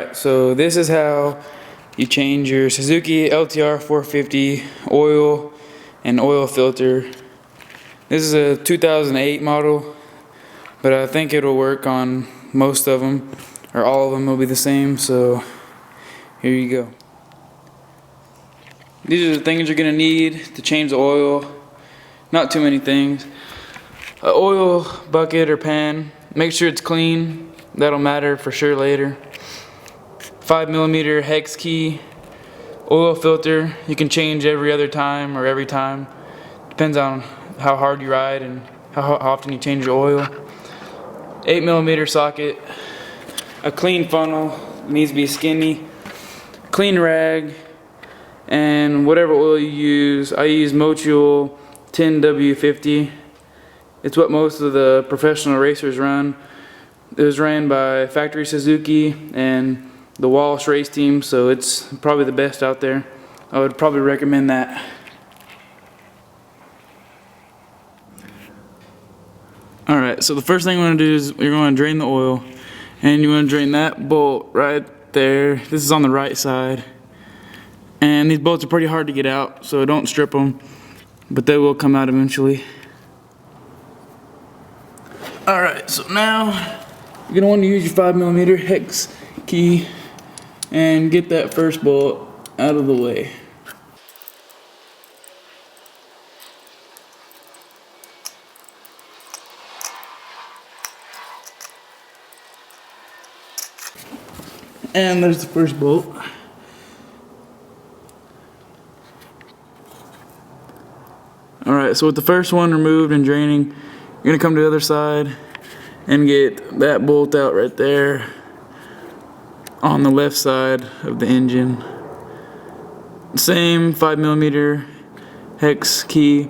Alright, so this is how you change your Suzuki LTR 450 oil and oil filter. This is a 2008 model, but I think it'll work on most of them, or all of them will be the same, so here you go. These are the things you're going to need to change the oil. Not too many things. An oil bucket or pan. Make sure it's clean. That'll matter for sure later. 5mm hex key. Oil filter. You can change every other time or every time. Depends on how hard you ride and how often you change your oil. 8mm socket. A clean funnel. It needs to be skinny. Clean rag. And whatever oil you use. I use Motul 10W50. It's what most of the professional racers run. It was ran by Factory Suzuki and the Walsh race team, so it's probably the best out there. I would probably recommend that. Alright, so the first thing you want to do is you're going to drain the oil, and you want to drain that bolt right there. This is on the right side. And these bolts are pretty hard to get out, so don't strip them, but they will come out eventually. Alright, so now you're going to want to use your 5mm hex key and get that first bolt out of the way. And there's the first bolt. Alright, so with the first one removed and draining, you're going to come to the other side and get that bolt out right there on the left side of the engine. Same 5mm hex key.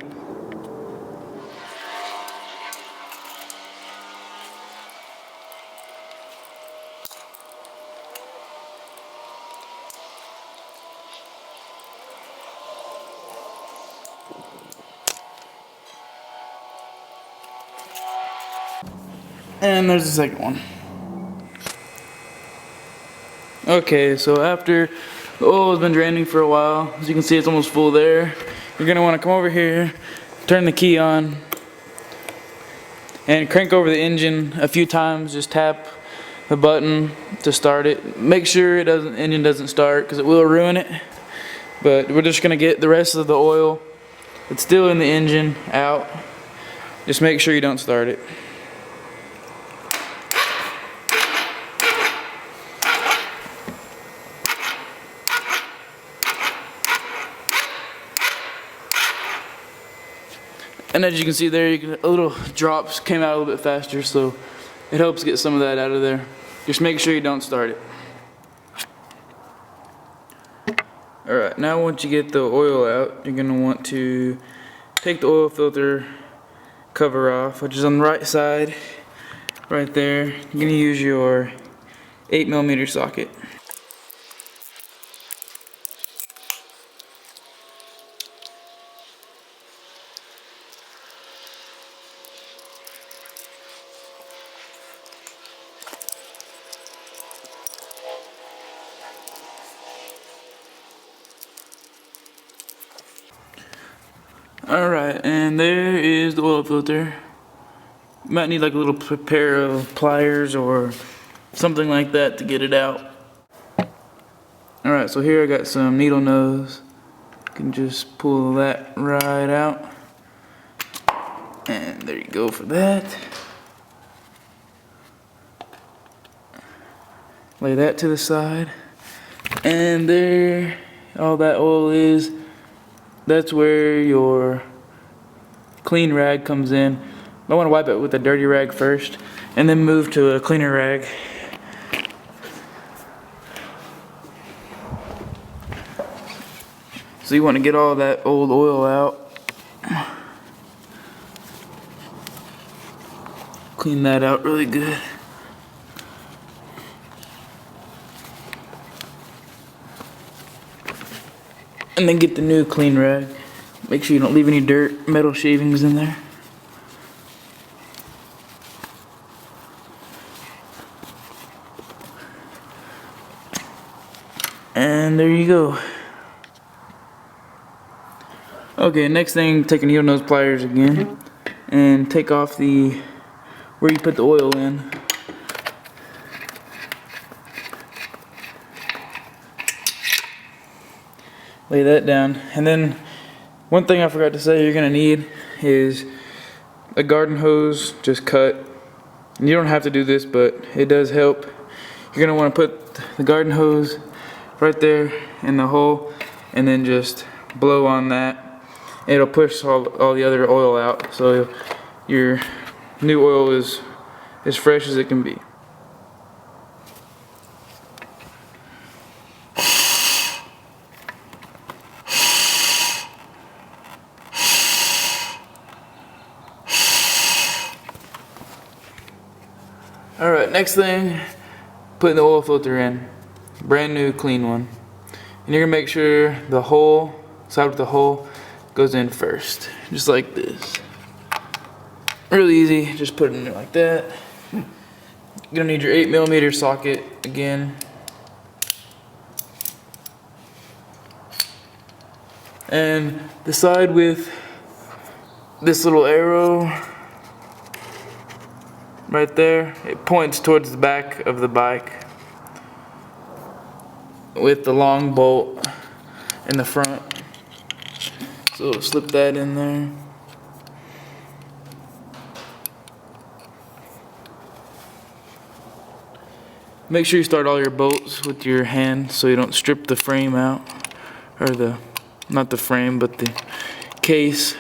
And there's the second one. Okay, so after the oil has been draining for a while, as you can see it's almost full there, you're going to want to come over here, turn the key on, and crank over the engine a few times. Just tap the button to start it. Make sure engine doesn't start, because it will ruin it. But we're just going to get the rest of the oil that's still in the engine out. Just make sure you don't start it. And as you can see there, a little drops came out a little bit faster, so it helps get some of that out of there. Just make sure you don't start it. Alright, now once you get the oil out, you're going to want to take the oil filter cover off, which is on the right side, right there. You're going to use your 8mm socket. Alright, and there is the oil filter. You might need like a little pair of pliers or something like that to get it out. Alright, so here I got some needle nose. You can just pull that right out. And there you go for that. Lay that to the side. And there, all that oil is. That's where your clean rag comes in. I want to wipe it with a dirty rag first, and then move to a cleaner rag. So you want to get all that old oil out. Clean that out really good. And then get the new clean rag. Make sure you don't leave any dirt, metal shavings in there. And there you go. Okay, next thing, take a needle nose pliers again and take off the where you put the oil in. Lay that down, and then one thing I forgot to say you're gonna need is a garden hose, just cut. And you don't have to do this, but it does help. You're gonna want to put the garden hose right there in the hole, and then just blow on that. It'll push all the other oil out, so your new oil is as fresh as it can be. Alright, next thing, putting the oil filter in. Brand new, clean one. And you're gonna make sure the hole, side with the hole, goes in first. Just like this. Really easy, just put it in there like that. You're gonna need your 8mm socket again. And the side with this little arrow right there, it points towards the back of the bike with the long bolt in the front. So slip that in there. Make sure you start all your bolts with your hand so you don't strip the frame out, or not the frame, but the case.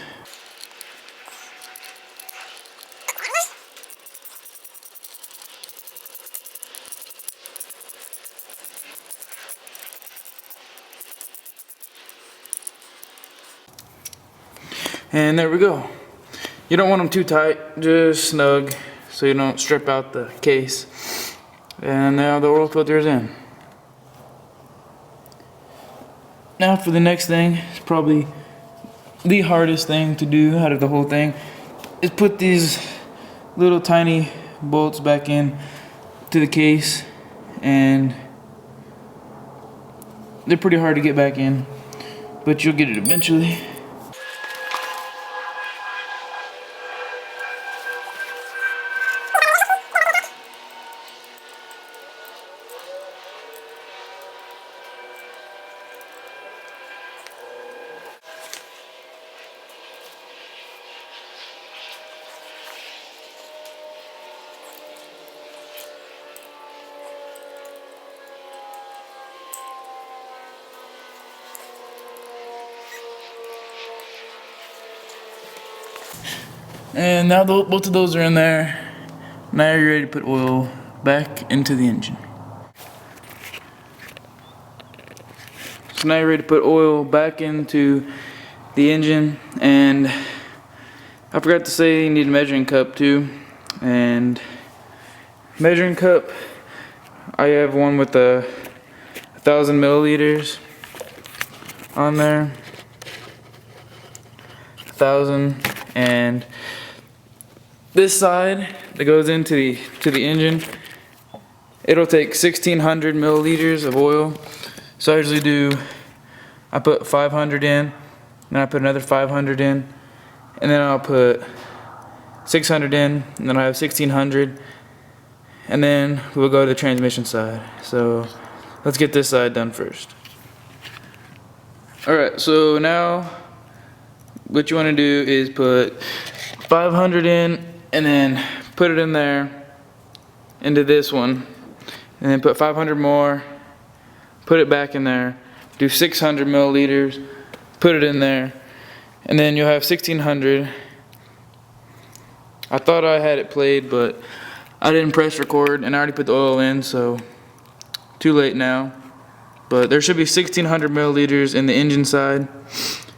And there we go. You don't want them too tight, just snug so you don't strip out the case. And now the oil filter is in. Now for the next thing, it's probably the hardest thing to do out of the whole thing, is put these little tiny bolts back in to the case, and they're pretty hard to get back in, but you'll get it eventually. And now both of those are in there. Now you're ready to put oil back into the engine. So now you're ready to put oil back into the engine, and I forgot to say you need a measuring cup too. And measuring cup, I have one with 1,000 milliliters on there. 1,000, and this side that goes into the engine, it'll take 1,600 milliliters of oil. So I usually I put 500 in, then I put another 500 in, and then I'll put 600 in, and then I have 1,600, and then we'll go to the transmission side. So let's get this side done first. Alright, so now what you want to do is put 500 in, and then put it in there into this one, and then put 500 more, put it back in there, do 600 milliliters, put it in there, and then you'll have 1,600. I thought I had it played, but I didn't press record, and I already put the oil in, so too late now. But there should be 1,600 milliliters in the engine side,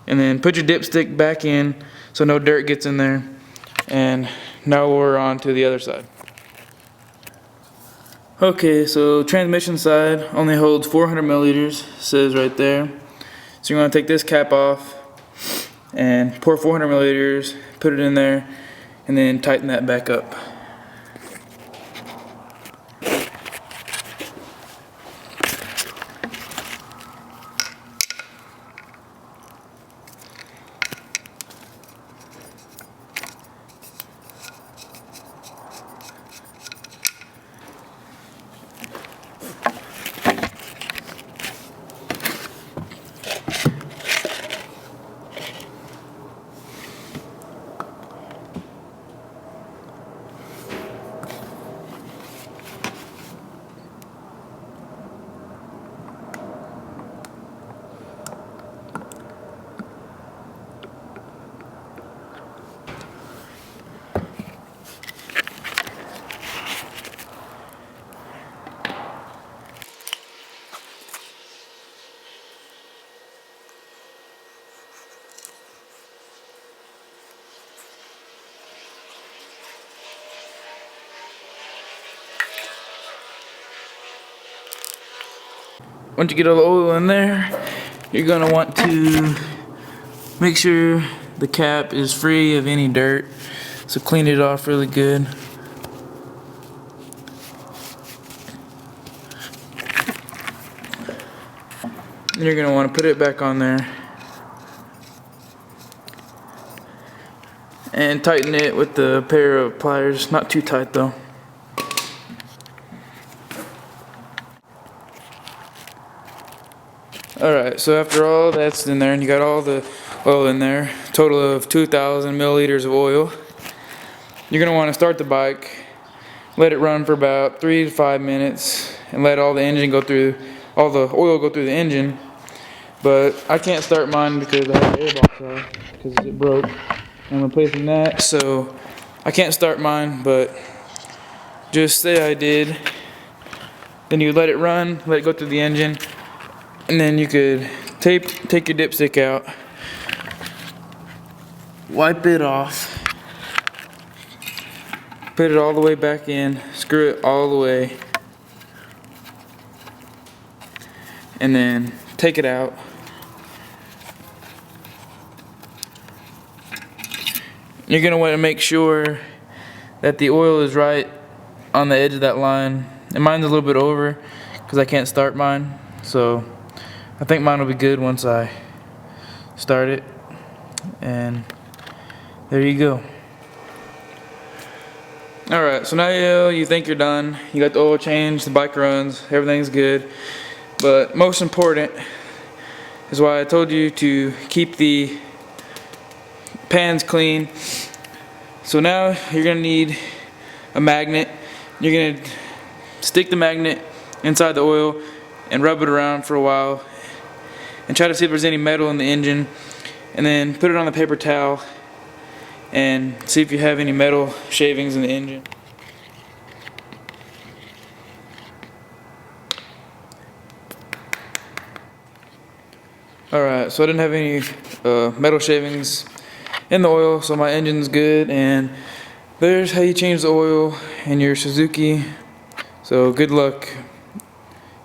and then put your dipstick back in so no dirt gets in there. And now we're on to the other side. Okay, so transmission side only holds 400 milliliters, says right there. So you're going to take this cap off and pour 400 milliliters, put it in there, and then tighten that back up. once you get all the oil in there, you're gonna want to make sure the cap is free of any dirt. So clean it off really good. And you're gonna want to put it back on there and tighten it with the pair of pliers. Not too tight though. Alright, so after all that's in there and you got all the oil in there, total of 2,000 milliliters of oil, you're going to want to start the bike, let it run for about 3 to 5 minutes and let all the engine go through, all the oil go through the engine. But I can't start mine because I have the airbox off because it broke. I'm replacing that, so I can't start mine, but just say I did. Then you let it run, let it go through the engine. And then you could take your dipstick out, wipe it off, put it all the way back in, screw it all the way, and then take it out. You're going to want to make sure that the oil is right on the edge of that line. And mine's a little bit over because I can't start mine, so I think mine will be good once I start it. And there you go. Alright, so now you think you're done. You got the oil changed, the bike runs, everything's good. But most important is why I told you to keep the pans clean. So now you're going to need a magnet. You're going to stick the magnet inside the oil and rub it around for a while. And try to see if there's any metal in the engine, and then put it on the paper towel and see if you have any metal shavings in the engine. Alright, so I didn't have any metal shavings in the oil, so my engine's good, and there's how you change the oil in your Suzuki. So good luck.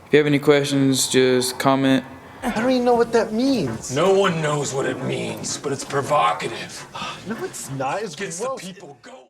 If you have any questions, just comment. I don't even know what that means. No one knows what it means, but it's provocative. No, it's not. It's Gets the people going.